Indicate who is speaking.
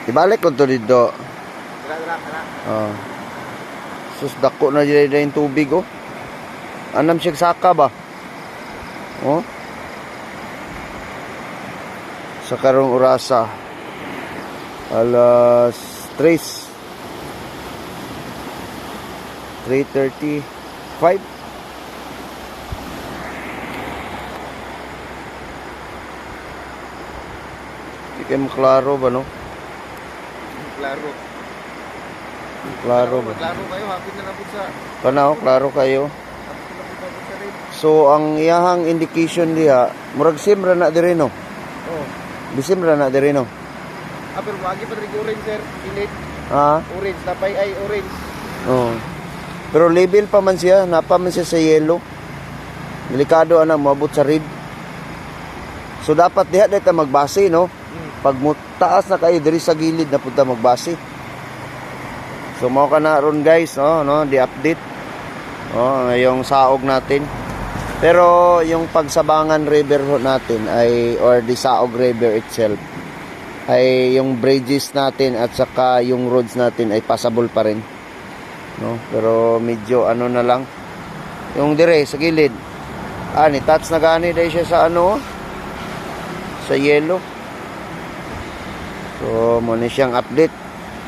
Speaker 1: Ibalik ko to dito.
Speaker 2: Dira.
Speaker 1: Oh. Sus dako na dyan yung tubig oh. Anam siya saka ba? Oh. Sa karong orasa. Alas 3:35. Hindi kayo maklaro ba no?
Speaker 2: Klaro.
Speaker 1: Klaro ba?
Speaker 2: Klaro kayo, hapit na nabot sa.
Speaker 1: Panaw, klaro kayo.
Speaker 2: Hapit na nabot sa rin.
Speaker 1: So ang iyahang indication diha, murag sim ra na diri no.
Speaker 2: Oh.
Speaker 1: Bisim ra na diri no.
Speaker 2: Pero wagi pa rin orange sir. Init.
Speaker 1: Ha?
Speaker 2: Orange. Tapay ay orange.
Speaker 1: Oh. Pero label pa man siya, napa man siya sa yellow. Delikado ana moabot sa red. So dapat diha ta magbase no. Pag taas na kayo diri sa gilid na punta magbase. So mao kana ron guys, no, di-update. Ngayong saog natin. Pero yung Pagsabangan River natin ay or the Saog River itself ay yung bridges natin at saka yung roads natin ay passable pa rin. No, pero medyo ano na lang. Yung dire sa gilid. Ni touch na gani dai siya sa ano sa yellow. So mo ni siyang update.